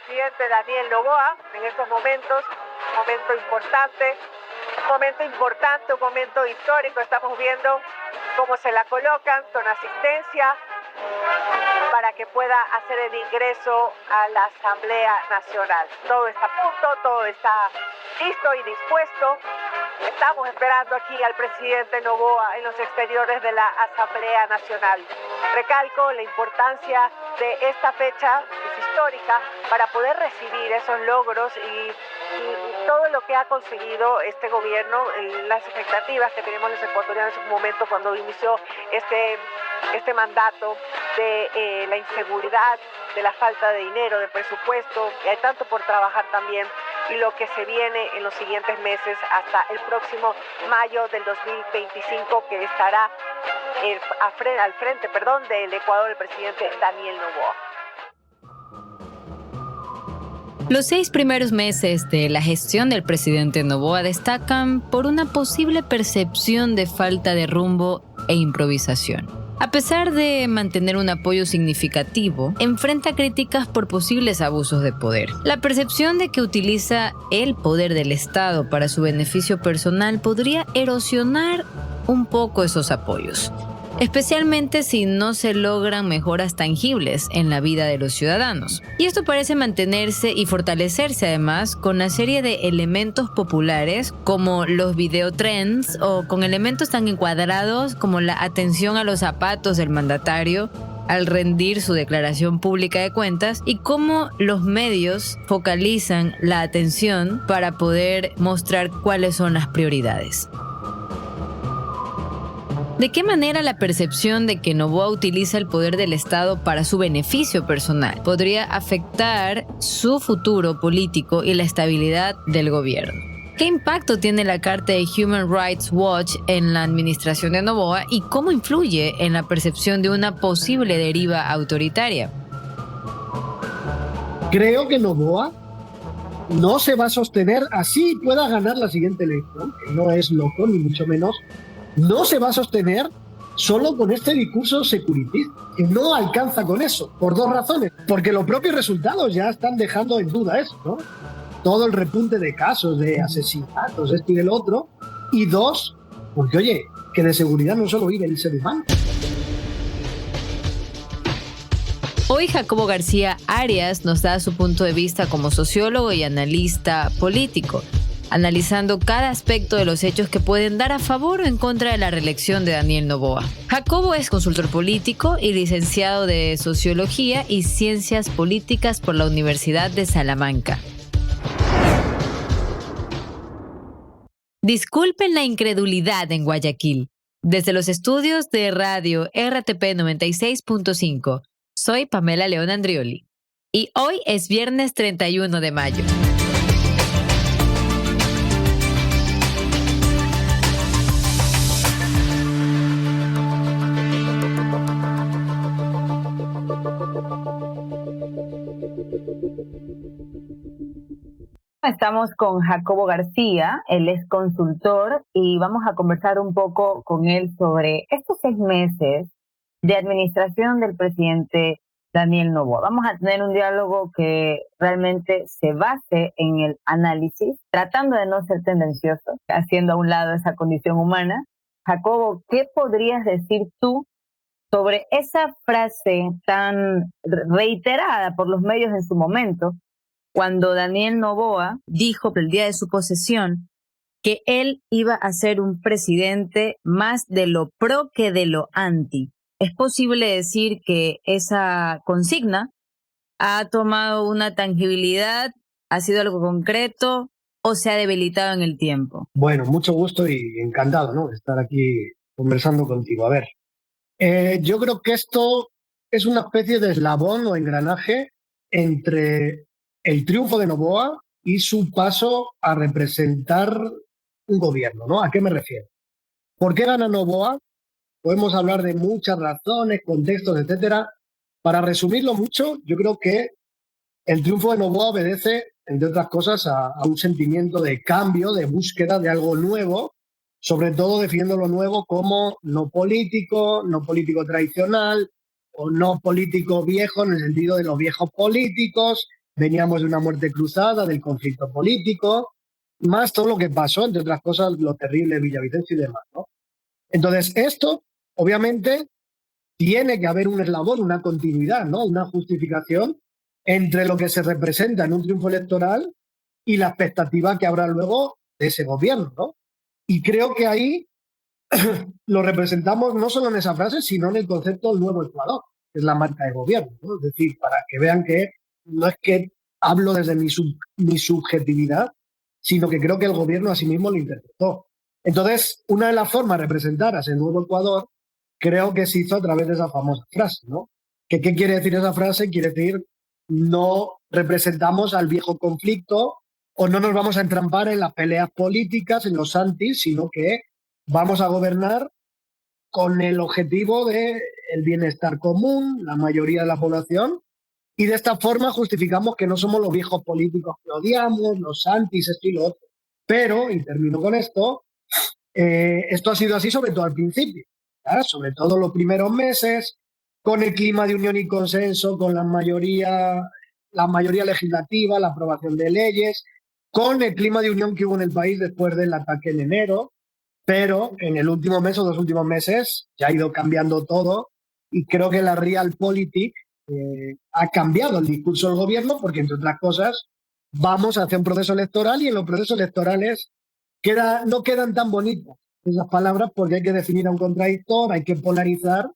presidente Daniel Noboa en estos momentos, un momento importante, un momento histórico. Estamos viendo cómo se la colocan con asistencia para que pueda hacer el ingreso a la Asamblea Nacional. Todo está a punto, todo está listo y dispuesto. Estamos esperando aquí al presidente Noboa en los exteriores de la Asamblea Nacional. Recalco la importancia de esta fecha, es histórica, para poder recibir esos logros y todo lo que ha conseguido este gobierno, las expectativas que tenemos los ecuatorianos en un momento cuando inició este mandato de la inseguridad, de la falta de dinero, de presupuesto, y hay tanto por trabajar también, y lo que se viene en los siguientes meses hasta el próximo mayo del 2025, que estará al frente del Ecuador el presidente Daniel Noboa. Los 6 primeros meses de la gestión del presidente Noboa destacan por una posible percepción de falta de rumbo e improvisación. A pesar de mantener un apoyo significativo, enfrenta críticas por posibles abusos de poder. La percepción de que utiliza el poder del Estado para su beneficio personal podría erosionar un poco esos apoyos, especialmente si no se logran mejoras tangibles en la vida de los ciudadanos. Y esto parece mantenerse y fortalecerse además con la serie de elementos populares como los videotrends o con elementos tan encuadrados como la atención a los zapatos del mandatario al rendir su declaración pública de cuentas y cómo los medios focalizan la atención para poder mostrar cuáles son las prioridades. ¿De qué manera la percepción de que Noboa utiliza el poder del Estado para su beneficio personal podría afectar su futuro político y la estabilidad del gobierno? ¿Qué impacto tiene la carta de Human Rights Watch en la administración de Noboa y cómo influye en la percepción de una posible deriva autoritaria? Creo que Noboa no se va a sostener así pueda ganar la siguiente elección, que no es loco ni mucho menos. No se va a sostener solo con este discurso securitista, que no alcanza con eso, por 2 razones. Porque los propios resultados ya están dejando en duda eso, ¿no? Todo el repunte de casos, de asesinatos, esto y el otro. Y 2, porque oye, que de seguridad no solo vive el ser humano. Hoy Jacobo García Arias nos da su punto de vista como sociólogo y analista político, analizando cada aspecto de los hechos que pueden dar a favor o en contra de la reelección de Daniel Noboa. Jacobo es consultor político y licenciado de Sociología y Ciencias Políticas por la Universidad de Salamanca. Disculpen la incredulidad en Guayaquil. Desde los estudios de radio RTP 96.5, soy Pamela León Andrioli. Y hoy es viernes 31 de mayo. Estamos con Jacobo García, él es consultor y vamos a conversar un poco con él sobre estos 6 meses de administración del presidente Daniel Noboa. Vamos a tener un diálogo que realmente se base en el análisis, tratando de no ser tendencioso, haciendo a un lado esa condición humana. Jacobo, ¿qué podrías decir tú sobre esa frase tan reiterada por los medios en su momento, cuando Daniel Noboa dijo el día de su posesión que él iba a ser un presidente más de lo pro que de lo anti? ¿Es posible decir que esa consigna ha tomado una tangibilidad, ha sido algo concreto o se ha debilitado en el tiempo? Bueno, mucho gusto y encantado, ¿no?, de estar aquí conversando contigo. A ver, yo creo que esto es una especie de eslabón o engranaje entre el triunfo de Noboa y su paso a representar un gobierno, ¿no? ¿A qué me refiero? ¿Por qué gana Noboa? Podemos hablar de muchas razones, contextos, etcétera. Para resumirlo mucho, yo creo que el triunfo de Noboa obedece, entre otras cosas, a un sentimiento de cambio, de búsqueda de algo nuevo, sobre todo definiendo lo nuevo como no político tradicional, o no político viejo en el sentido de los viejos políticos, veníamos de una muerte cruzada, del conflicto político, más todo lo que pasó, entre otras cosas, lo terrible de Villavicencio y demás, ¿no? Entonces, esto, obviamente, tiene que haber un eslabón, una continuidad, ¿no? Una justificación entre lo que se representa en un triunfo electoral y la expectativa que habrá luego de ese gobierno, ¿no? Y creo que ahí lo representamos no solo en esa frase, sino en el concepto del nuevo Ecuador, que es la marca de gobierno, ¿no? Es decir, para que vean que no es que hablo desde mi subjetividad, sino que creo que el gobierno a sí mismo lo interpretó. Entonces, una de las formas de representar a ese nuevo Ecuador creo que se hizo a través de esa famosa frase, ¿no? ¿Qué quiere decir esa frase? Quiere decir, no representamos al viejo conflicto o no nos vamos a entrampar en las peleas políticas, en los antis, sino que vamos a gobernar con el objetivo de el bienestar común, la mayoría de la población, y de esta forma justificamos que no somos los viejos políticos que odiamos, los antis, esto y lo otro. Pero, y termino con esto, esto ha sido así sobre todo al principio, ¿verdad? Sobre todo los primeros meses, con el clima de unión y consenso, con la mayoría legislativa, la aprobación de leyes, con el clima de unión que hubo en el país después del ataque en enero, pero en el último mes o 2 últimos meses ya ha ido cambiando todo y creo que la realpolitik ha cambiado el discurso del gobierno porque, entre otras cosas, vamos hacia un proceso electoral y en los procesos electorales no quedan tan bonitas esas palabras porque hay que definir a un contradictor, hay que polarizar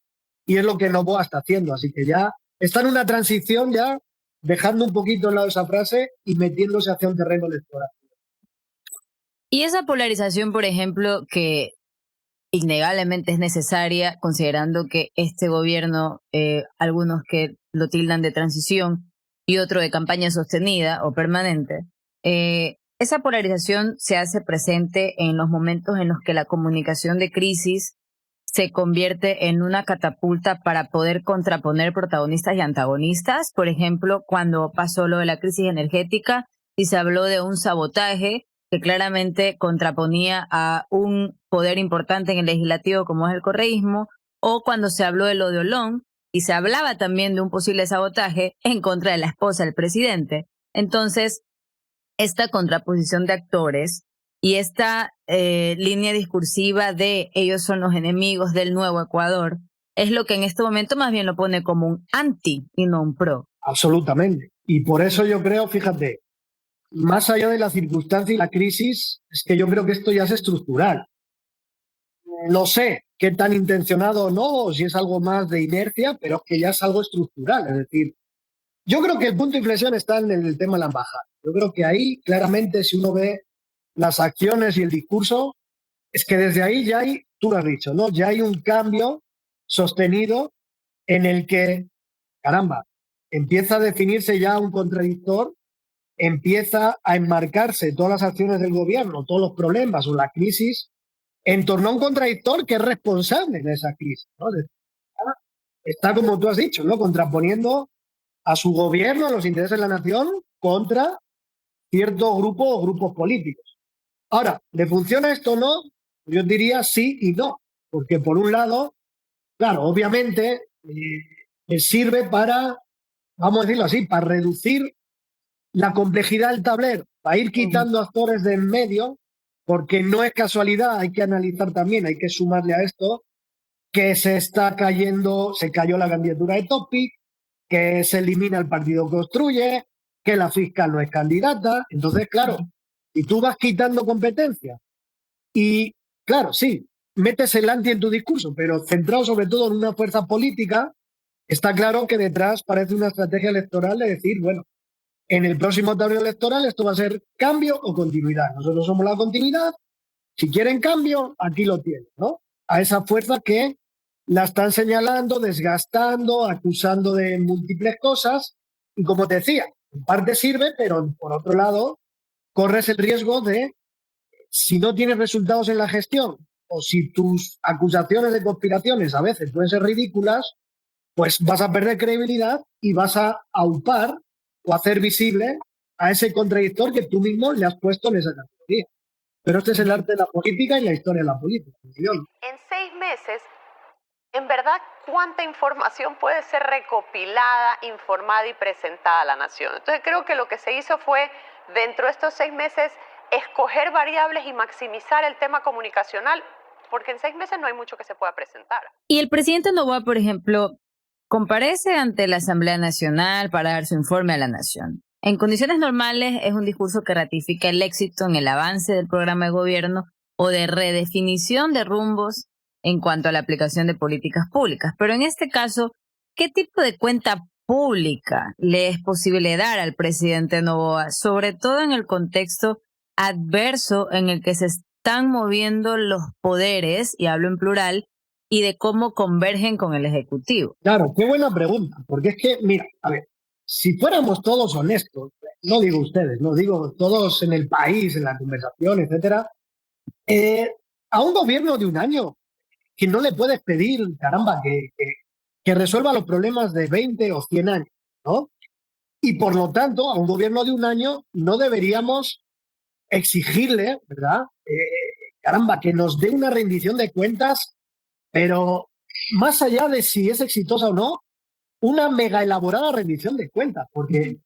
y es lo que Noboa está haciendo. Así que ya está en una transición ya dejando un poquito de lado esa frase y metiéndose hacia un terreno electoral. Y esa polarización, por ejemplo, que innegablemente es necesaria, considerando que este gobierno, algunos que lo tildan de transición y otro de campaña sostenida o permanente, esa polarización se hace presente en los momentos en los que la comunicación de crisis se convierte en una catapulta para poder contraponer protagonistas y antagonistas. Por ejemplo, cuando pasó lo de la crisis energética y se habló de un sabotaje que claramente contraponía a un poder importante en el legislativo como es el correísmo, o cuando se habló de lo de Olón y se hablaba también de un posible sabotaje en contra de la esposa del presidente. Entonces, esta contraposición de actores y esta línea discursiva de ellos son los enemigos del nuevo Ecuador es lo que en este momento más bien lo pone como un anti y no un pro. Absolutamente. Y por eso yo creo, fíjate, más allá de la circunstancia y la crisis, es que yo creo que esto ya es estructural. No sé qué tan intencionado o no, o si es algo más de inercia, pero es que ya es algo estructural. Es decir, yo creo que el punto de inflexión está en el tema de la embajada. Yo creo que ahí, claramente, si uno ve las acciones y el discurso, es que desde ahí ya hay, tú lo has dicho, ¿no? Ya hay un cambio sostenido en el que, caramba, empieza a definirse ya un contradictor, empieza a enmarcarse todas las acciones del gobierno, todos los problemas o la crisis en torno a un contradictor que es responsable de esa crisis, ¿no? Está, como tú has dicho, ¿no? Contraponiendo a su gobierno, a los intereses de la nación, contra cierto grupo o grupos políticos. Ahora, ¿le funciona esto o no? Yo diría sí y no, porque por un lado, claro, obviamente sirve para, vamos a decirlo así, para reducir la complejidad del tablero, para ir quitando actores de en medio, porque no es casualidad, hay que analizar también, hay que sumarle a esto que se cayó la candidatura de Topic, que se elimina el partido Construye, que la fiscal no es candidata. Entonces, claro, y tú vas quitando competencia y, claro, sí, metes el anti en tu discurso, pero centrado sobre todo en una fuerza política, está claro que detrás parece una estrategia electoral de decir, bueno, en el próximo tablero electoral esto va a ser cambio o continuidad. Nosotros somos la continuidad. Si quieren cambio, aquí lo tienen, ¿no? A esa fuerza que la están señalando, desgastando, acusando de múltiples cosas. Y como te decía, en parte sirve, pero por otro lado, corres el riesgo de, si no tienes resultados en la gestión o si tus acusaciones de conspiraciones a veces pueden ser ridículas, pues vas a perder credibilidad y vas a aupar o hacer visible a ese contradictor que tú mismo le has puesto en esa categoría. Pero este es el arte de la política y la historia de la política. En 6 meses en verdad, ¿cuánta información puede ser recopilada, informada y presentada a la nación? Entonces creo que lo que se hizo fue, dentro de estos 6 meses, escoger variables y maximizar el tema comunicacional, porque en 6 meses no hay mucho que se pueda presentar. Y el presidente Noboa, por ejemplo, comparece ante la Asamblea Nacional para dar su informe a la nación. En condiciones normales es un discurso que ratifica el éxito en el avance del programa de gobierno o de redefinición de rumbos en cuanto a la aplicación de políticas públicas. Pero en este caso, ¿qué tipo de cuenta pública le es posible dar al presidente Noboa, sobre todo en el contexto adverso en el que se están moviendo los poderes, y hablo en plural, y de cómo convergen con el Ejecutivo? Claro, qué buena pregunta, porque es que, mira, a ver, si fuéramos todos honestos, no digo ustedes, no digo todos en el país, en la conversación, etcétera, a un gobierno de un año que no le puedes pedir, caramba, que resuelva los problemas de 20 o 100 años, ¿no? Y por lo tanto, a un gobierno de un año no deberíamos exigirle, ¿verdad? Caramba, que nos dé una rendición de cuentas, pero más allá de si es exitosa o no, una mega elaborada rendición de cuentas, porque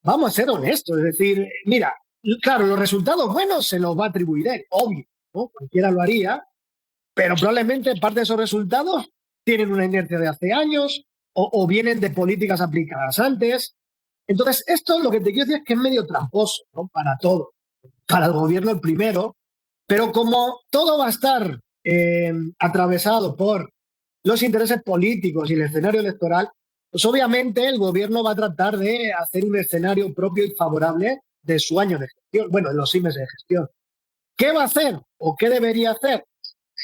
vamos a ser honestos, es decir, mira, claro, los resultados buenos se los va a atribuir él, obvio, ¿no? Cualquiera lo haría, pero probablemente parte de esos resultados tienen una inercia de hace años o vienen de políticas aplicadas antes. Entonces, esto lo que te quiero decir es que es medio tramposo, ¿no? Para todo. Para el gobierno el primero, pero como todo va a estar atravesado por los intereses políticos y el escenario electoral, pues obviamente el gobierno va a tratar de hacer un escenario propio y favorable de su año de gestión, bueno, de los 6 meses de gestión. ¿Qué va a hacer o qué debería hacer?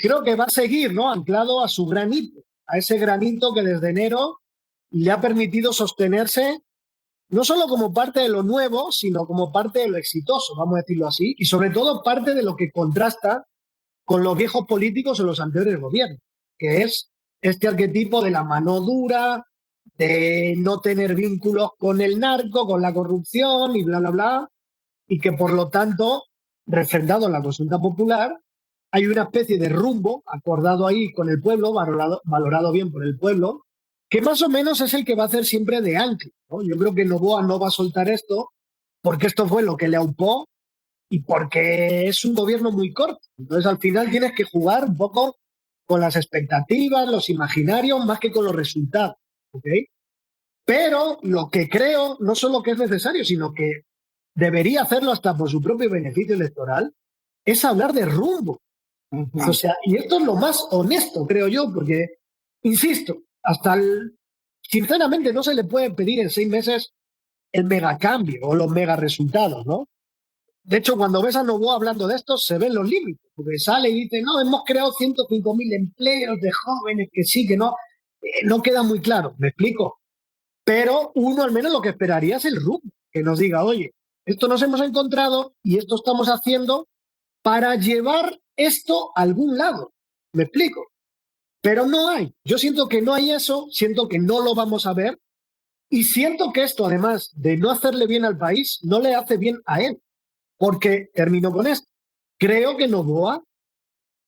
Creo que va a seguir, ¿no? Anclado a su granito, a ese granito que desde enero le ha permitido sostenerse no solo como parte de lo nuevo, sino como parte de lo exitoso, vamos a decirlo así, y sobre todo parte de lo que contrasta con los viejos políticos en los anteriores gobiernos, que es este arquetipo de la mano dura, de no tener vínculos con el narco, con la corrupción y bla, bla, bla, y que por lo tanto, refrendado en la consulta popular, hay una especie de rumbo acordado ahí con el pueblo, valorado bien por el pueblo, que más o menos es el que va a hacer siempre de ancla, ¿no? Yo creo que Noboa no va a soltar esto, porque esto fue lo que le aupó y porque es un gobierno muy corto. Entonces, al final tienes que jugar un poco con las expectativas, los imaginarios, más que con los resultados, ¿ok? Pero lo que creo, no solo que es necesario, sino que debería hacerlo hasta por su propio beneficio electoral, es hablar de rumbo. O sea, y esto es lo más honesto, creo yo, porque, insisto, sinceramente no se le puede pedir en 6 meses el megacambio o los mega resultados, ¿no? De hecho, cuando ves a Noboa hablando de esto, se ven los límites, porque sale y dice, no, hemos creado 105.000 empleos de jóvenes, que sí, que no, no queda muy claro, ¿me explico? Pero uno al menos lo que esperaría es el rumbo, que nos diga, oye, esto nos hemos encontrado y esto estamos haciendo para llevar esto a algún lado, ¿me explico? Pero no hay, yo siento que no hay eso, siento que no lo vamos a ver y siento que esto, además de no hacerle bien al país, no le hace bien a él. Porque, termino con esto, creo que Noboa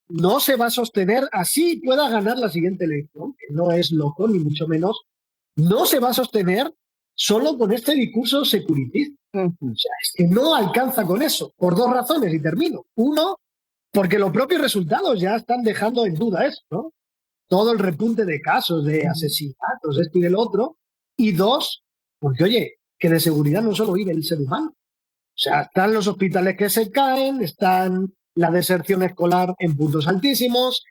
no se va a sostener así pueda ganar la siguiente elección, que no es loco ni mucho menos, no se va a sostener solo con este discurso securitista. O sea, es que no alcanza con eso, por 2 razones, y termino. Uno, porque los propios resultados ya están dejando en duda eso, ¿no? Todo el repunte de casos, de asesinatos, esto y el otro. Y 2, porque, oye, que de seguridad no solo vive el ser humano. O sea, están los hospitales que se caen, están la deserción escolar en puntos altísimos,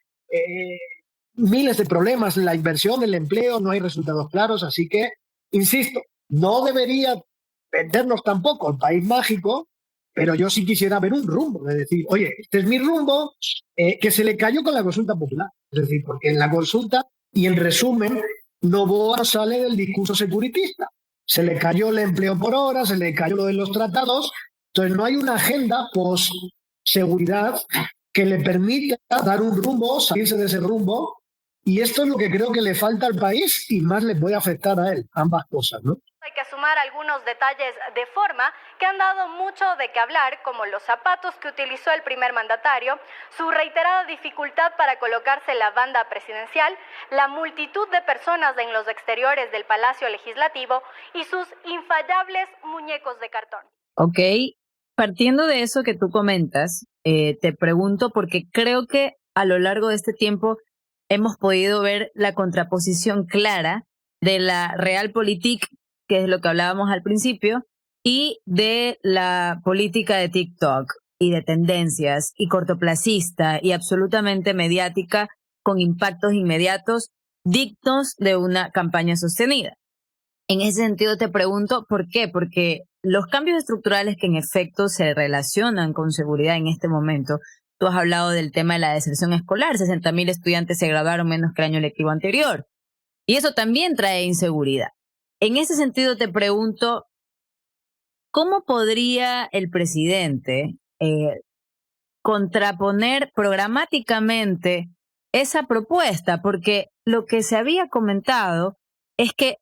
miles de problemas, la inversión, el empleo, no hay resultados claros. Así que, insisto, no debería vendernos tampoco el país mágico, pero yo sí quisiera ver un rumbo, de decir, oye, este es mi rumbo, que se le cayó con la consulta popular. Es decir, porque en la consulta, y en resumen, Noboa sale del discurso securitista. Se le cayó el empleo por hora, se le cayó lo de los tratados. Entonces, no hay una agenda post-seguridad que le permita dar un rumbo, salirse de ese rumbo Y esto es lo que creo que le falta al país y más le puede afectar a él, ambas cosas, ¿no? Hay que sumar algunos detalles de forma que han dado mucho de qué hablar, como los zapatos que utilizó el primer mandatario, su reiterada dificultad para colocarse la banda presidencial, la multitud de personas en los exteriores del Palacio Legislativo y sus infallables muñecos de cartón. Ok, partiendo de eso que tú comentas, te pregunto porque creo que a lo largo de este tiempo hemos podido ver la contraposición clara de la realpolitik, que es lo que hablábamos al principio, y de la política de TikTok y de tendencias y cortoplacista y absolutamente mediática con impactos inmediatos dignos de una campaña sostenida. En ese sentido te pregunto, ¿por qué? Porque los cambios estructurales que en efecto se relacionan con seguridad en este momento, tú has hablado del tema de la deserción escolar, 60.000 estudiantes se graduaron menos que el año lectivo anterior, y eso también trae inseguridad. En ese sentido te pregunto, ¿cómo podría el presidente contraponer programáticamente esa propuesta? Porque lo que se había comentado es que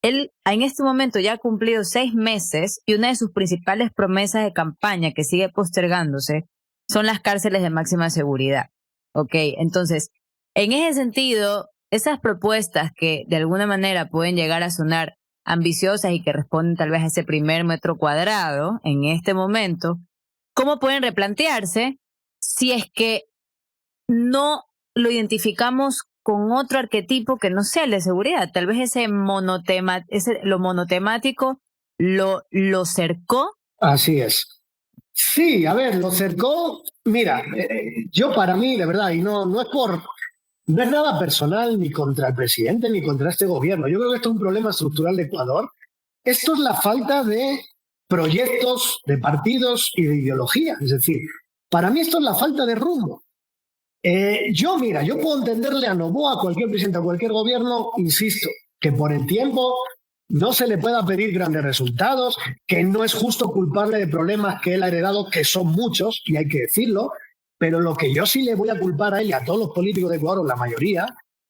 él en este momento ya ha cumplido 6 meses y una de sus principales promesas de campaña que sigue postergándose son las cárceles de máxima seguridad. Ok, entonces, en ese sentido, esas propuestas que de alguna manera pueden llegar a sonar ambiciosas y que responden tal vez a ese primer metro cuadrado en este momento, ¿cómo pueden replantearse si es que no lo identificamos con otro arquetipo que no sea el de seguridad? Tal vez lo monotemático lo cercó. Así es. Sí, a ver, lo cercó. Mira, yo para mí, de verdad, y no es nada personal ni contra el presidente ni contra este gobierno. Yo creo que esto es un problema estructural de Ecuador. Esto es la falta de proyectos, de partidos y de ideología. Es decir, para mí esto es la falta de rumbo. Yo puedo entenderle a Noboa, a cualquier presidente, a cualquier gobierno, insisto, que por el tiempo no se le pueda pedir grandes resultados, que no es justo culparle de problemas que él ha heredado, que son muchos, y hay que decirlo, pero lo que yo sí le voy a culpar a él y a todos los políticos de Ecuador, la mayoría,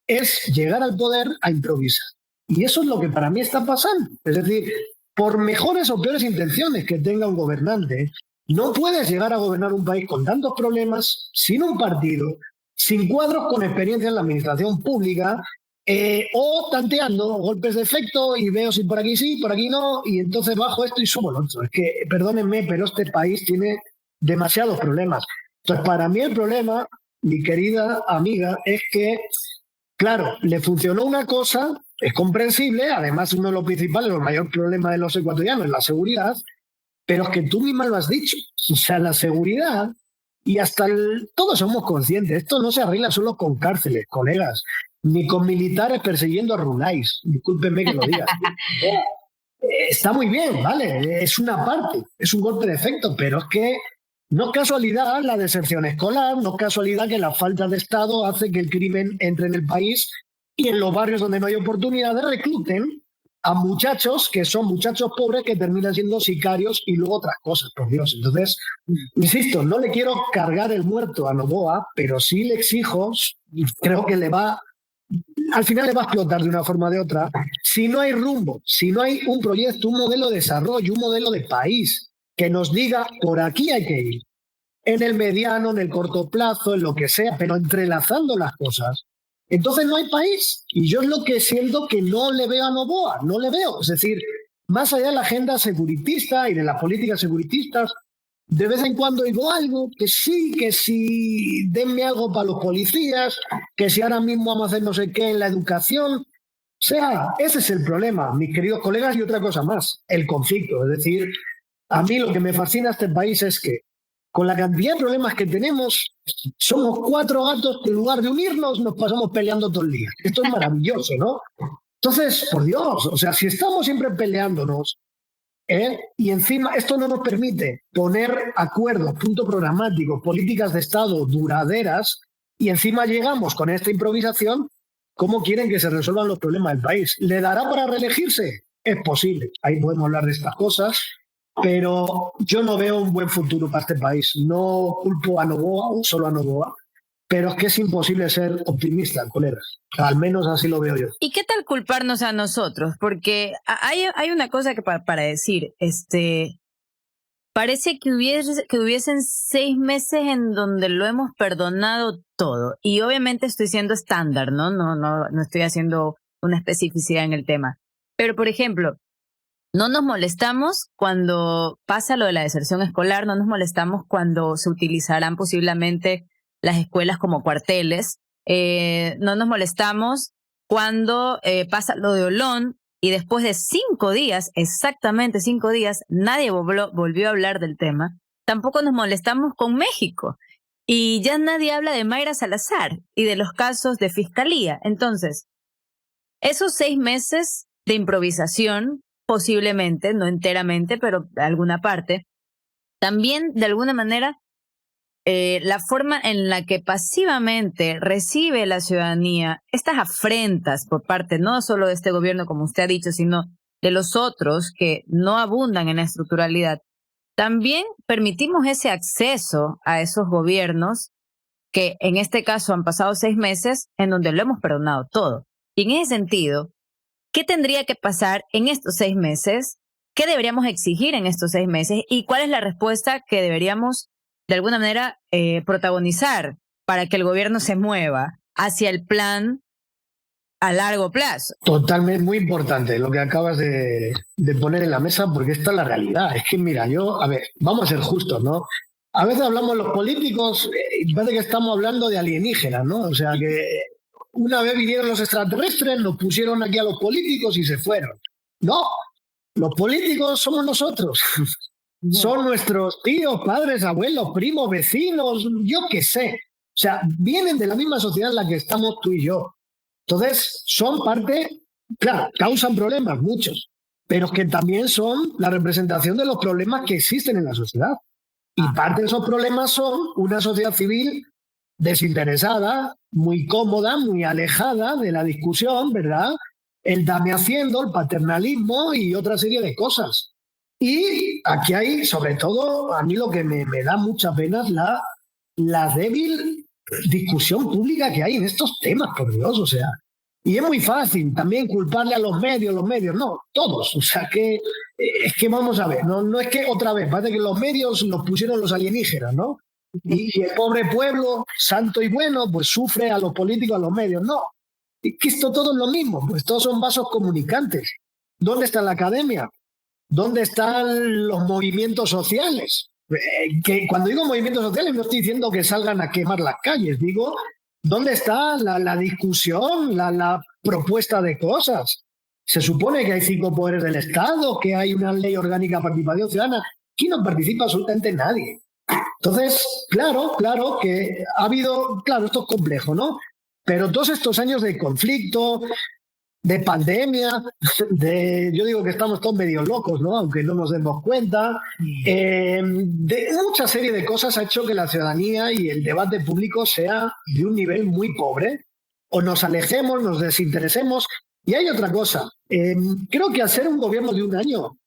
es llegar al poder a improvisar. Y eso es lo que para mí está pasando. Es decir, por mejores o peores intenciones que tenga un gobernante, no puedes llegar a gobernar un país con tantos problemas, sin un partido, sin cuadros con experiencia en la administración pública, o tanteando golpes de efecto y veo si por aquí sí, por aquí no, y entonces bajo esto y subo lo otro. Es que, perdónenme, pero este país tiene demasiados problemas. Entonces, para mí el problema, mi querida amiga, es que, claro, le funcionó una cosa, es comprensible, además uno de los principales, los mayores problemas de los ecuatorianos es la seguridad, pero es que tú misma lo has dicho, o sea, la seguridad, y todos somos conscientes, esto no se arregla solo con cárceles, colegas, ni con militares persiguiendo a Runais, discúlpenme que lo diga. Está muy bien, ¿vale? Es una parte, es un golpe de efecto, pero es que no es casualidad la deserción escolar, no es casualidad que la falta de Estado hace que el crimen entre en el país y en los barrios donde no hay oportunidades recluten a muchachos que son muchachos pobres que terminan siendo sicarios y luego otras cosas, por Dios. Entonces, insisto, no le quiero cargar el muerto a Noboa, pero sí le exijo, y creo que al final le va a explotar de una forma o de otra, si no hay rumbo, si no hay un proyecto, un modelo de desarrollo, un modelo de país que nos diga por aquí hay que ir, en el mediano, en el corto plazo, en lo que sea, pero entrelazando las cosas. Entonces no hay país. Y yo es lo que siento que no le veo a Noboa, no le veo. Es decir, más allá de la agenda securitista y de las políticas securitistas, de vez en cuando digo algo, que sí, denme algo para los policías, que si ahora mismo vamos a hacer no sé qué en la educación. O sea, ese es el problema, mis queridos colegas, y otra cosa más, el conflicto. Es decir, a mí lo que me fascina a este país es que con la cantidad de problemas que tenemos, somos 4 gatos que en lugar de unirnos nos pasamos peleando todo el día. Esto es maravilloso, ¿no? Entonces, por Dios, o sea, si estamos siempre peleándonos, y encima esto no nos permite poner acuerdos, puntos programáticos, políticas de Estado duraderas, y encima llegamos con esta improvisación, ¿cómo quieren que se resuelvan los problemas del país? ¿Le dará para reelegirse? Es posible, ahí podemos hablar de estas cosas, pero yo no veo un buen futuro para este país. No culpo a Noboa o solo a Noboa, pero es que es imposible ser optimista, colegas. Al menos así lo veo yo. ¿Y qué tal culparnos a nosotros? Porque hay una cosa que para decir, parece que hubiesen 6 meses en donde lo hemos perdonado todo. Y obviamente estoy siendo estándar, ¿no? No estoy haciendo una especificidad en el tema. Pero, por ejemplo, no nos molestamos cuando pasa lo de la deserción escolar, no nos molestamos cuando se utilizarán posiblemente las escuelas como cuarteles, no nos molestamos cuando pasa lo de Olón y después de 5 días, exactamente 5 días, nadie volvió a hablar del tema. Tampoco nos molestamos con México y ya nadie habla de Mayra Salazar y de los casos de fiscalía. Entonces, esos 6 meses de improvisación, posiblemente, no enteramente, pero de alguna parte, también de alguna manera la forma en la que pasivamente recibe la ciudadanía estas afrentas por parte no solo de este gobierno, como usted ha dicho, sino de los otros que no abundan en la estructuralidad, también permitimos ese acceso a esos gobiernos que en este caso han pasado 6 meses en donde lo hemos perdonado todo. Y en ese sentido, ¿qué tendría que pasar en estos 6 meses? ¿Qué deberíamos exigir en estos 6 meses? ¿Y cuál es la respuesta que deberíamos de alguna manera protagonizar para que el gobierno se mueva hacia el plan a largo plazo? Totalmente, muy importante lo que acabas de poner en la mesa, porque esta es la realidad. Es que, mira, a ver, vamos a ser justos, ¿no? A veces hablamos los políticos y parece que estamos hablando de alienígenas, ¿no? O sea, que una vez vinieron los extraterrestres, nos pusieron aquí a los políticos y se fueron. No, los políticos somos nosotros. Son nuestros tíos, padres, abuelos, primos, vecinos, yo qué sé. O sea, vienen de la misma sociedad en la que estamos tú y yo. Entonces, son parte, claro, causan problemas, muchos, pero que también son la representación de los problemas que existen en la sociedad. Y parte de esos problemas son una sociedad civil desinteresada, muy cómoda, muy alejada de la discusión, ¿verdad? El dame haciendo, el paternalismo y otra serie de cosas. Y aquí hay, sobre todo, a mí lo que me da mucha pena es la débil discusión pública que hay en estos temas, por Dios, o sea. Y es muy fácil también culparle a los medios, no, todos. O sea, que es que vamos a ver, no es que otra vez, parece que los medios los pusieron los alienígenas, ¿no? Y el pobre pueblo, santo y bueno, pues sufre a los políticos, a los medios. No, es que esto todo es lo mismo, pues todos son vasos comunicantes. ¿Dónde está la academia? ¿Dónde están los movimientos sociales? Que cuando digo movimientos sociales no estoy diciendo que salgan a quemar las calles, digo, ¿dónde está la discusión, la propuesta de cosas? Se supone que hay 5 poderes del Estado, que hay una ley orgánica de participación ciudadana. Aquí no participa absolutamente nadie. Entonces, claro que ha habido, claro, esto es complejo, ¿no? Pero todos estos años de conflicto, de pandemia, yo digo que estamos todos medio locos, ¿no? Aunque no nos demos cuenta, de mucha serie de cosas ha hecho que la ciudadanía y el debate público sea de un nivel muy pobre, o nos alejemos, nos desinteresemos. Y hay otra cosa, creo que al ser un gobierno de un año,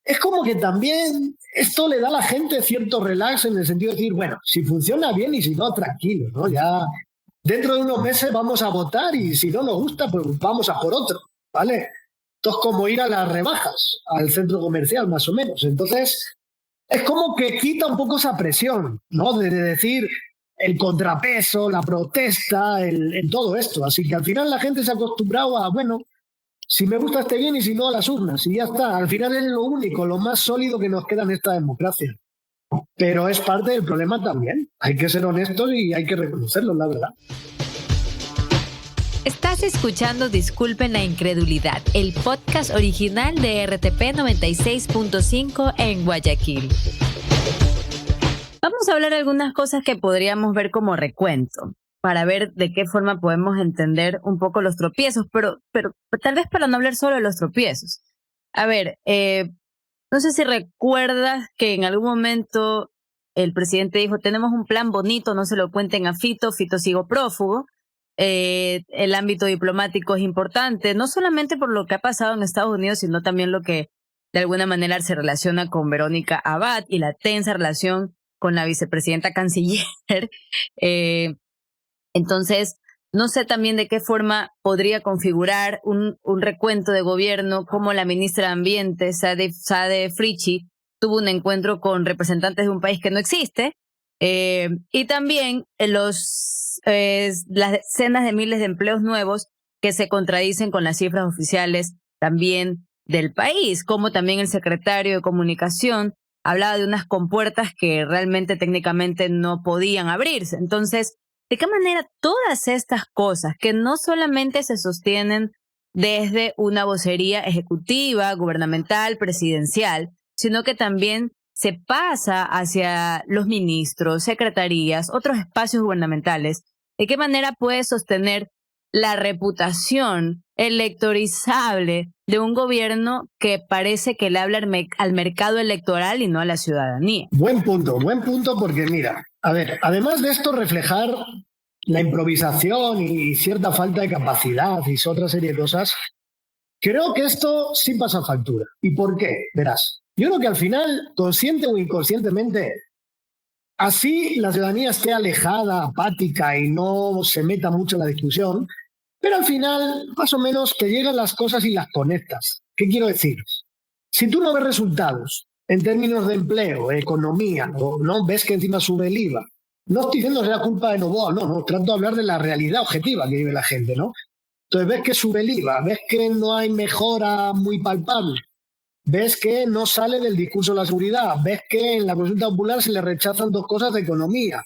es como que también esto le da a la gente cierto relax en el sentido de decir, bueno, si funciona bien y si no, tranquilo, ¿no? Ya dentro de unos meses vamos a votar y si no nos gusta, pues vamos a por otro, ¿vale? Esto es como ir a las rebajas, al centro comercial, más o menos. Entonces, es como que quita un poco esa presión, ¿no? De decir el contrapeso, la protesta, el todo esto. Así que al final la gente se ha acostumbrado a, bueno, si me gusta esté bien y si no, a las urnas. Y ya está. Al final es lo único, lo más sólido que nos queda en esta democracia. Pero es parte del problema también. Hay que ser honestos y hay que reconocerlo, la verdad. Estás escuchando Disculpen la Incredulidad, el podcast original de RTP 96.5 en Guayaquil. Vamos a hablar de algunas cosas que podríamos ver como recuento, para ver de qué forma podemos entender un poco los tropiezos, pero tal vez para no hablar solo de los tropiezos. A ver, no sé si recuerdas que en algún momento el presidente dijo, tenemos un plan bonito, no se lo cuenten a Fito sigo prófugo. El ámbito diplomático es importante, no solamente por lo que ha pasado en Estados Unidos, sino también lo que de alguna manera se relaciona con Verónica Abad y la tensa relación con la vicepresidenta canciller. Entonces, no sé también de qué forma podría configurar un recuento de gobierno, como la ministra de Ambiente, Sade Frichi, tuvo un encuentro con representantes de un país que no existe, y también las decenas de miles de empleos nuevos que se contradicen con las cifras oficiales también del país, como también el secretario de Comunicación hablaba de unas compuertas que realmente técnicamente no podían abrirse. Entonces, ¿de qué manera todas estas cosas que no solamente se sostienen desde una vocería ejecutiva, gubernamental, presidencial, sino que también se pasa hacia los ministros, secretarías, otros espacios gubernamentales? ¿De qué manera puede sostener la reputación electorizable de un gobierno que parece que le habla al mercado electoral y no a la ciudadanía? Buen punto, porque mira, a ver, además de esto reflejar la improvisación y cierta falta de capacidad y otra serie de cosas, creo que esto sí pasa factura. ¿Y por qué? Verás, yo creo que al final, consciente o inconscientemente, así la ciudadanía esté alejada, apática y no se meta mucho en la discusión, pero al final, más o menos, te llegan las cosas y las conectas. ¿Qué quiero decir? Si tú no ves resultados en términos de empleo, economía, o no ves que encima sube el IVA, no estoy diciendo que sea culpa de Noboa, no, trato de hablar de la realidad objetiva que vive la gente, ¿no? Entonces ves que sube el IVA, ves que no hay mejora muy palpable, ves que no sale del discurso de la seguridad, ves que en la consulta popular se le rechazan dos cosas de economía.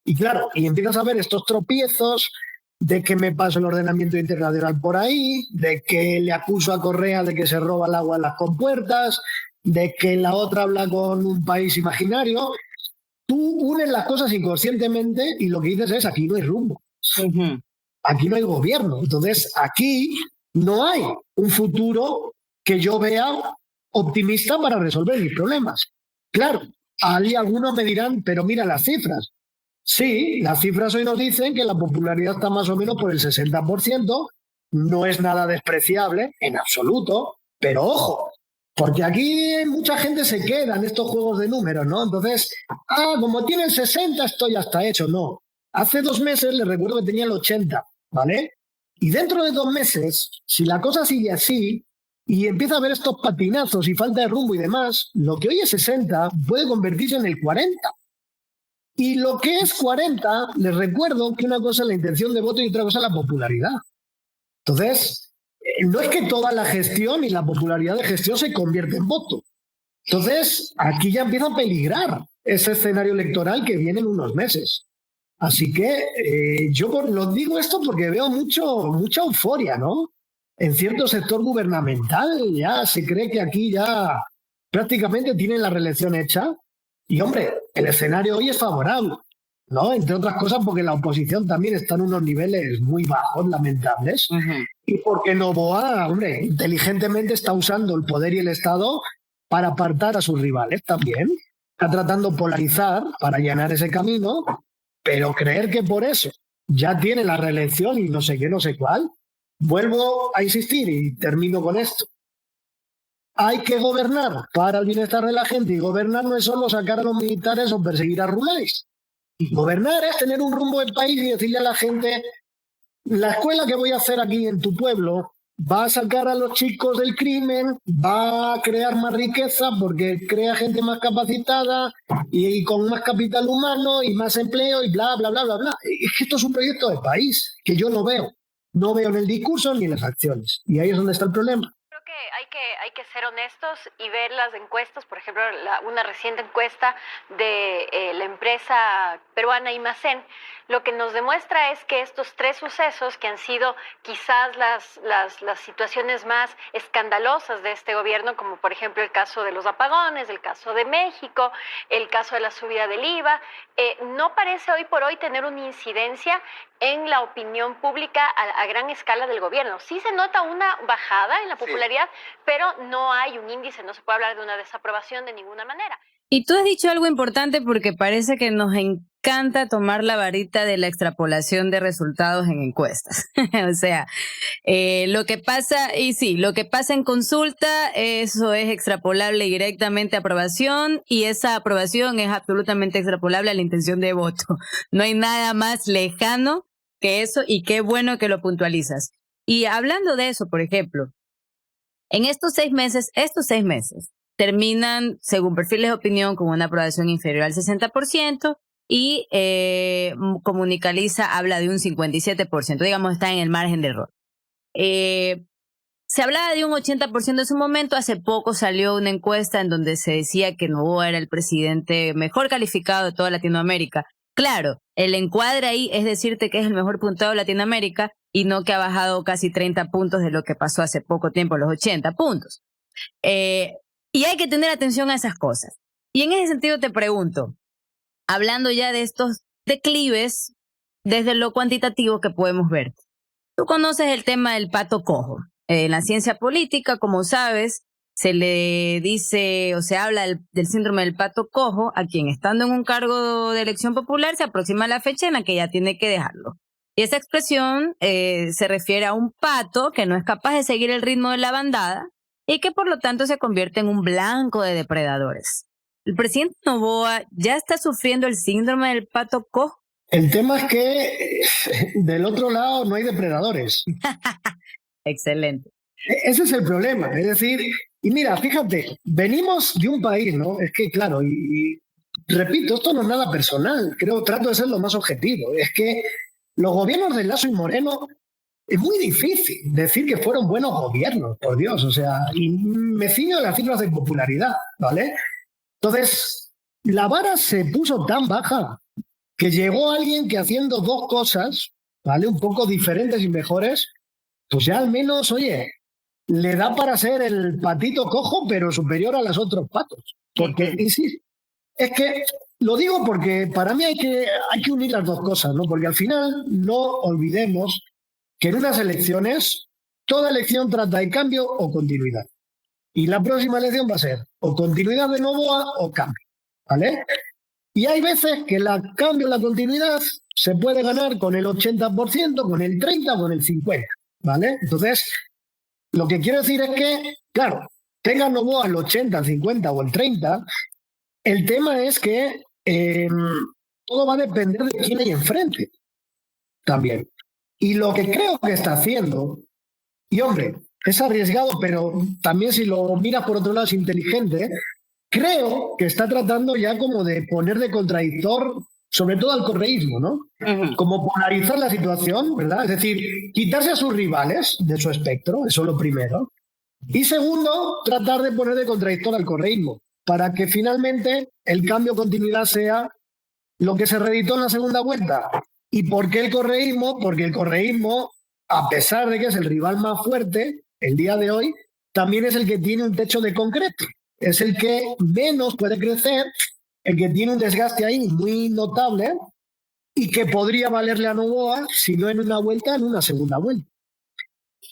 Y claro, y empiezas a ver estos tropiezos de que me paso el ordenamiento internacional por ahí, de que le acuso a Correa de que se roba el agua en las compuertas, de que la otra habla con un país imaginario. Tú unes las cosas inconscientemente y lo que dices es, aquí no hay rumbo. Uh-huh. Aquí no hay gobierno. Entonces, aquí no hay un futuro que yo vea optimista para resolver mis problemas. Claro, ahí algunos me dirán, pero mira las cifras. Sí, las cifras hoy nos dicen que la popularidad está más o menos por el 60%, no es nada despreciable, en absoluto, pero ojo, porque aquí mucha gente se queda en estos juegos de números, ¿no? Entonces, como tiene el 60, esto ya está hecho, no. Hace 2 meses les recuerdo que tenía el 80, ¿vale? Y dentro de 2 meses, si la cosa sigue así y empieza a haber estos patinazos y falta de rumbo y demás, lo que hoy es 60 puede convertirse en el 40. Y lo que es 40, les recuerdo que una cosa es la intención de voto y otra cosa es la popularidad. Entonces, no es que toda la gestión y la popularidad de gestión se convierta en voto. Entonces, aquí ya empieza a peligrar ese escenario electoral que viene en unos meses. Así que yo lo digo esto porque veo mucha euforia, ¿no? En cierto sector gubernamental ya se cree que aquí ya prácticamente tienen la reelección hecha. Y, hombre, el escenario hoy es favorable, ¿no? Entre otras cosas porque la oposición también está en unos niveles muy bajos, lamentables, uh-huh. Y porque Noboa, hombre, inteligentemente está usando el poder y el Estado para apartar a sus rivales también. Está tratando de polarizar para allanar ese camino, pero creer que por eso ya tiene la reelección y no sé qué, no sé cuál. Vuelvo a insistir y termino con esto. Hay que gobernar para el bienestar de la gente, y gobernar no es solo sacar a los militares o perseguir a rurales. Gobernar es tener un rumbo del país y decirle a la gente, la escuela que voy a hacer aquí en tu pueblo va a sacar a los chicos del crimen, va a crear más riqueza porque crea gente más capacitada y con más capital humano y más empleo y bla, bla, bla, bla, bla. Es que esto es un proyecto de país que yo no veo. No veo en el discurso ni en las acciones. Y ahí es donde está el problema. Hay que ser honestos y ver las encuestas, por ejemplo, una reciente encuesta de la empresa peruana Imacén, lo que nos demuestra es que estos 3 sucesos que han sido quizás las situaciones más escandalosas de este gobierno, como por ejemplo el caso de los apagones, el caso de México, el caso de la subida del IVA, no parece hoy por hoy tener una incidencia en la opinión pública a gran escala del gobierno. Sí se nota una bajada en la popularidad, sí, pero no hay un índice, no se puede hablar de una desaprobación de ninguna manera. Y tú has dicho algo importante porque parece que nos encanta tomar la varita de la extrapolación de resultados en encuestas. O sea, lo que pasa, y sí, lo que pasa en consulta, eso es extrapolable directamente a aprobación, y esa aprobación es absolutamente extrapolable a la intención de voto. No hay nada más lejano que eso, y qué bueno que lo puntualizas. Y hablando de eso, por ejemplo, en estos 6 meses terminan, según perfiles de opinión, con una aprobación inferior al 60%, y Comunicaliza habla de un 57%, digamos, está en el margen de error. Se hablaba de un 80% en su momento. Hace poco salió una encuesta en donde se decía que Noboa era el presidente mejor calificado de toda Latinoamérica. Claro, el encuadre ahí es decirte que es el mejor puntuado de Latinoamérica y no que ha bajado casi 30 puntos de lo que pasó hace poco tiempo, los 80 puntos. Y hay que tener atención a esas cosas. Y en ese sentido te pregunto, hablando ya de estos declives, desde lo cuantitativo que podemos ver, tú conoces el tema del pato cojo. En la ciencia política, como sabes, se le dice o se habla del síndrome del pato cojo a quien, estando en un cargo de elección popular, se aproxima la fecha en la que ya tiene que dejarlo. Y esa expresión se refiere a un pato que no es capaz de seguir el ritmo de la bandada y que por lo tanto se convierte en un blanco de depredadores. ¿El presidente Noboa ya está sufriendo el síndrome del pato cojo? El tema es que del otro lado no hay depredadores. Excelente. Ese es el problema. Es decir, y mira, fíjate, venimos de un país, ¿no? Es que, claro, y repito, esto no es nada personal. Trato de ser lo más objetivo. Es que los gobiernos de Lasso y Moreno, es muy difícil decir que fueron buenos gobiernos, por Dios. O sea, y me ciño de las cifras de popularidad, ¿vale? Entonces, la vara se puso tan baja que llegó alguien que, haciendo dos cosas, ¿vale?, un poco diferentes y mejores, pues ya al menos, oye, le da para ser el patito cojo, pero superior a los otros patos. Porque, insisto, es que lo digo porque para mí hay que unir las dos cosas, ¿no? Porque al final no olvidemos que en unas elecciones, toda elección trata de cambio o continuidad. Y la próxima elección va a ser o continuidad de Noboa o cambio, ¿vale? Y hay veces que el cambio, la continuidad, se puede ganar con el 80%, con el 30%, con el 50%, ¿vale? Entonces, lo que quiero decir es que, claro, tenga Noboa el 80, el 50 o el 30, el tema es que todo va a depender de quién hay enfrente también. Y lo que creo que está haciendo, y hombre, es arriesgado, pero también si lo miras por otro lado es inteligente, creo que está tratando ya como de poner de contradictor, sobre todo al correísmo, ¿no? Como polarizar la situación, ¿verdad? Es decir, quitarse a sus rivales de su espectro, eso es lo primero. Y segundo, tratar de poner de contradictor al correísmo, para que finalmente el cambio de continuidad sea lo que se reeditó en la segunda vuelta. ¿Y por qué el correísmo? Porque el correísmo, a pesar de que es el rival más fuerte el día de hoy, también es el que tiene un techo de concreto. Es el que menos puede crecer, el que tiene un desgaste ahí muy notable y que podría valerle a Noboa, si no en una vuelta, en una segunda vuelta.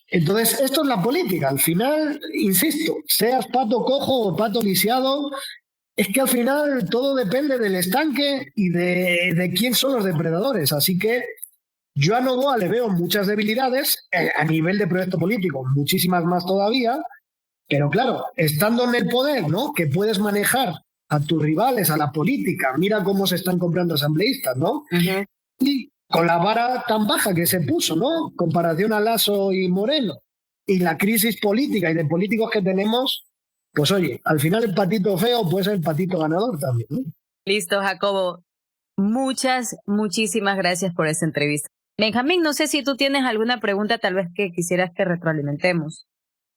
Entonces, esto es la política. Al final, insisto, seas pato cojo o pato lisiado, es que al final todo depende del estanque y de quién son los depredadores. Así que yo a Noboa le veo muchas debilidades a nivel de proyecto político, muchísimas más todavía, pero claro, estando en el poder, ¿no?, que puedes manejar a tus rivales, a la política, mira cómo se están comprando asambleístas, ¿no? Y con la vara tan baja que se puso, ¿no?, comparación a Lasso y Moreno, y la crisis política y de políticos que tenemos, pues oye, al final el patito feo puede ser el patito ganador también, ¿no? Listo, Jacobo. Muchísimas gracias por esta entrevista. Benjamín, no sé si tú tienes alguna pregunta tal vez que quisieras que retroalimentemos.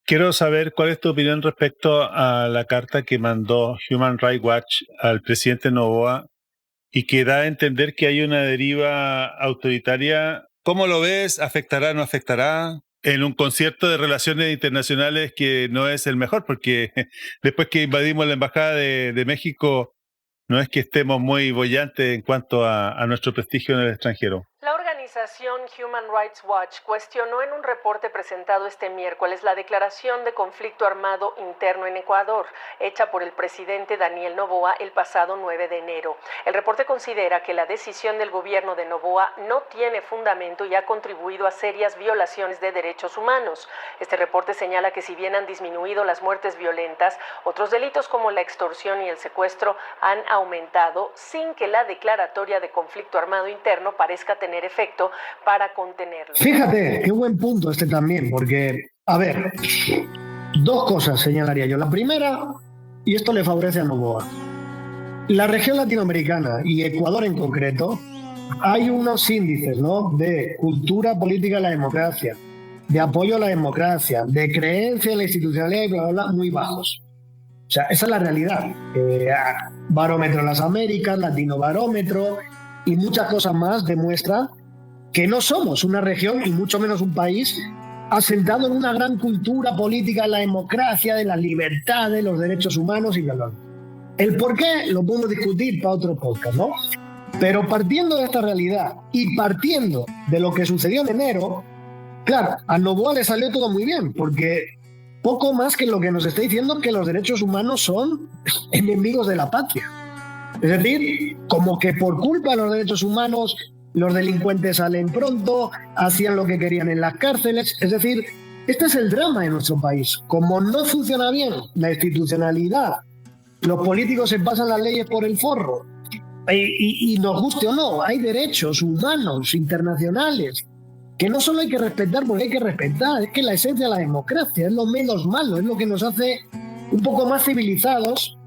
Quiero saber cuál es tu opinión respecto a la carta que mandó Human Rights Watch al presidente Noboa y que da a entender que hay una deriva autoritaria. ¿Cómo lo ves? ¿Afectará o no afectará? En un concierto de relaciones internacionales que no es el mejor, porque después que invadimos la Embajada de México, no es que estemos muy bollantes en cuanto a nuestro prestigio en el extranjero. La organización Human Rights Watch cuestionó en un reporte presentado este miércoles la declaración de conflicto armado interno en Ecuador, hecha por el presidente Daniel Noboa el pasado 9 de enero. El reporte considera que la decisión del gobierno de Noboa no tiene fundamento y ha contribuido a serias violaciones de derechos humanos. Este reporte señala que si bien han disminuido las muertes violentas, otros delitos como la extorsión y el secuestro han aumentado sin que la declaratoria de conflicto armado interno parezca tener efecto haciendo para contenerlo? Fíjate, qué buen punto este también, porque, a ver, dos cosas señalaría yo. La primera, y esto le favorece a Noboa, la región latinoamericana y Ecuador en concreto, hay unos índices, ¿no?, de cultura política de la democracia, de apoyo a la democracia, de creencia en la institucionalidad y bla, bla, bla, muy bajos. O sea, esa es la realidad. Barómetro de las Américas, Latino Barómetro y muchas cosas más demuestra que no somos una región y mucho menos un país asentado en una gran cultura política de la democracia, de las libertades, los derechos humanos y bla, bla, bla. El por qué lo podemos discutir para otro podcast, ¿no? Pero partiendo de esta realidad y partiendo de lo que sucedió en enero, claro, a Noboa le salió todo muy bien, porque poco más que lo que nos está diciendo que los derechos humanos son enemigos de la patria. Es decir, como que por culpa de los derechos humanos los delincuentes salen pronto, hacían lo que querían en las cárceles. Es decir, este es el drama de nuestro país. Como no funciona bien la institucionalidad, los políticos se pasan las leyes por el forro, y nos guste o no, hay derechos humanos internacionales que no solo hay que respetar porque hay que respetar, es que la esencia de la democracia es lo menos malo, es lo que nos hace un poco más civilizados.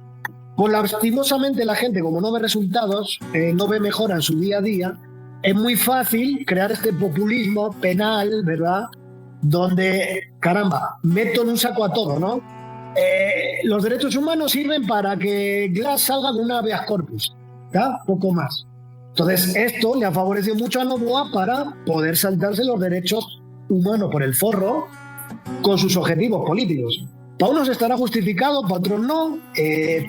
Pues lastimosamente la gente, como no ve resultados, no ve mejora en su día a día, es muy fácil crear este populismo penal, ¿verdad?, donde, caramba, meto en un saco a todo, ¿no? Los derechos humanos sirven para que Glass salga de una habeas corpus, ¿ya? Poco más. Entonces, esto le ha favorecido mucho a Noboa para poder saltarse los derechos humanos por el forro con sus objetivos políticos. Para unos estará justificado, para otros no.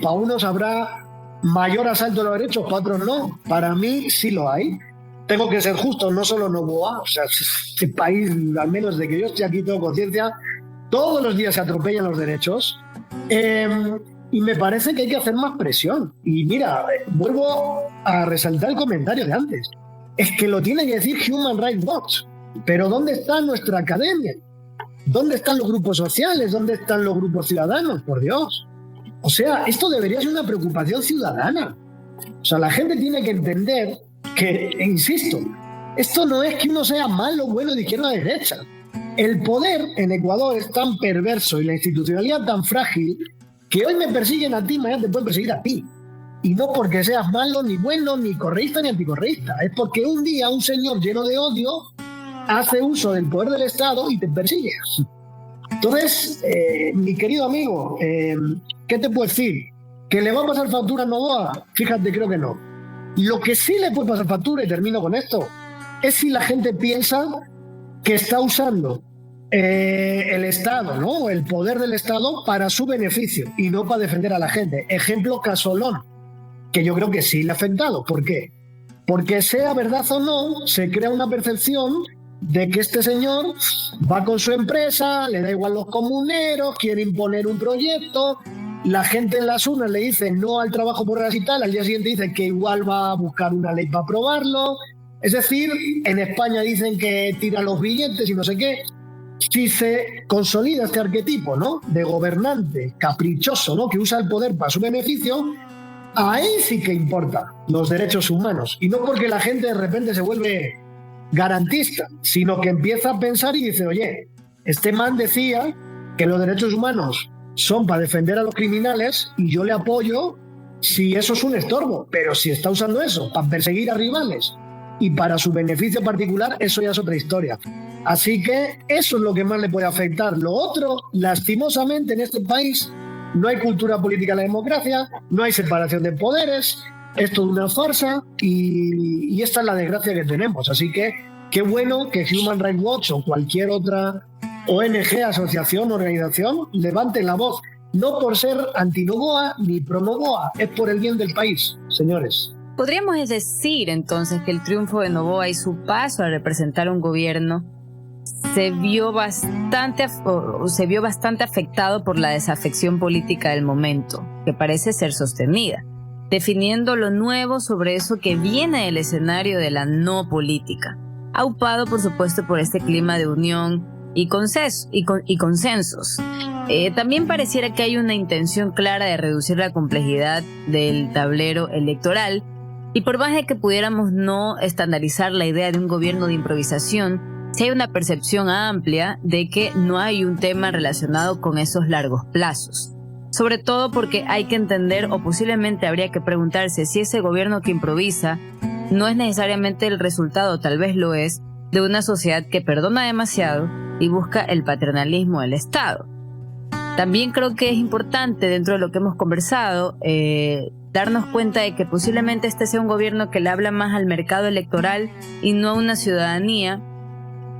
Para unos habrá mayor asalto a los derechos, para otros no. Para mí sí lo hay. Tengo que ser justo, no solo Noboa. O sea, este país, al menos de que yo estoy aquí, tengo conciencia, todos los días se atropellan los derechos. Y me parece que hay que hacer más presión. Y mira, vuelvo a resaltar el comentario de antes. Es que lo tiene que decir Human Rights Watch. Pero ¿dónde está nuestra academia? ¿Dónde están los grupos sociales? ¿Dónde están los grupos ciudadanos? Por Dios. O sea, esto debería ser una preocupación ciudadana. O sea, la gente tiene que entender que, insisto, esto no es que uno sea malo, bueno, de izquierda a derecha. El poder en Ecuador es tan perverso y la institucionalidad tan frágil que hoy me persiguen a ti, mañana te pueden perseguir a ti. Y no porque seas malo, ni bueno, ni correísta, ni anticorreísta. Es porque un día un señor lleno de odio hace uso del poder del Estado y te persigue. Entonces, mi querido amigo, ¿qué te puedo decir? ¿Que le va a pasar factura a Noboa? Fíjate, creo que no. Lo que sí le puede pasar factura, y termino con esto, es si la gente piensa que está usando el Estado, ¿no?, el poder del Estado para su beneficio y no para defender a la gente. Ejemplo, Casolón, que yo creo que sí le ha afectado. ¿Por qué? Porque sea verdad o no, se crea una percepción de que este señor va con su empresa, le da igual los comuneros, quiere imponer un proyecto, la gente en las urnas le dice no al trabajo por horas y tal, al día siguiente dice que igual va a buscar una ley para aprobarlo. Es decir, en España dicen que tira los billetes y no sé qué. Si se consolida este arquetipo, ¿no?, de gobernante caprichoso, ¿no?, que usa el poder para su beneficio, ahí sí que importa los derechos humanos. Y no porque la gente de repente se vuelve garantista, sino que empieza a pensar y dice, oye, este man decía que los derechos humanos son para defender a los criminales y yo le apoyo si eso es un estorbo, pero si está usando eso para perseguir a rivales y para su beneficio particular, eso ya es otra historia. Así que eso es lo que más le puede afectar. Lo otro, lastimosamente en este país no hay cultura política de la democracia, no hay separación de poderes, es toda una farsa y esta es la desgracia que tenemos. Así que qué bueno que Human Rights Watch o cualquier otra ONG, asociación, organización levante la voz, no por ser anti-Noboa ni pro-Noboa, es por el bien del país, señores. Podríamos decir entonces que el triunfo de Noboa y su paso a representar un gobierno se vio bastante afectado por la desafección política del momento, que parece ser sostenida, definiendo lo nuevo sobre eso que viene del escenario de la no política, aupado por supuesto por este clima de unión y consensos. También pareciera que hay una intención clara de reducir la complejidad del tablero electoral Y por más de que pudiéramos no estandarizar la idea de un gobierno de improvisación, sí hay una percepción amplia de que no hay un tema relacionado con esos largos plazos. Sobre todo porque hay que entender, o posiblemente habría que preguntarse, si ese gobierno que improvisa no es necesariamente el resultado, tal vez lo es, de una sociedad que perdona demasiado y busca el paternalismo del Estado. También creo que es importante, dentro de lo que hemos conversado, darnos cuenta de que posiblemente este sea un gobierno que le habla más al mercado electoral y no a una ciudadanía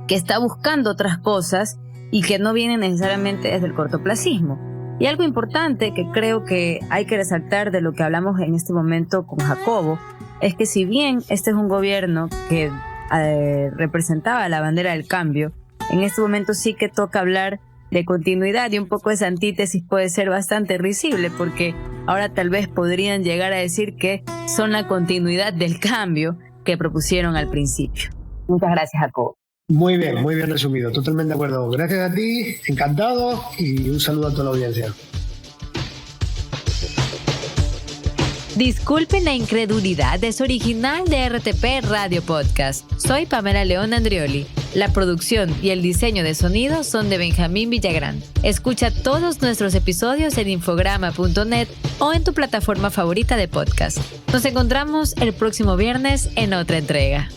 que está buscando otras cosas y que no viene necesariamente desde el cortoplacismo. Y algo importante que creo que hay que resaltar de lo que hablamos en este momento con Jacobo es que si bien este es un gobierno que representaba la bandera del cambio, en este momento sí que toca hablar de continuidad, y un poco esa antítesis puede ser bastante risible porque ahora tal vez podrían llegar a decir que son la continuidad del cambio que propusieron al principio. Muchas gracias, Jacobo. Muy bien resumido, totalmente de acuerdo. Gracias a ti, encantado, y un saludo a toda la audiencia. Disculpen la incredulidad, es original de RTP Radio Podcast. Soy Pamela León Andrioli. La producción y el diseño de sonido son de Benjamín Villagrán. Escucha todos nuestros episodios en infograma.net o en tu plataforma favorita de podcast. Nos encontramos el próximo viernes en otra entrega.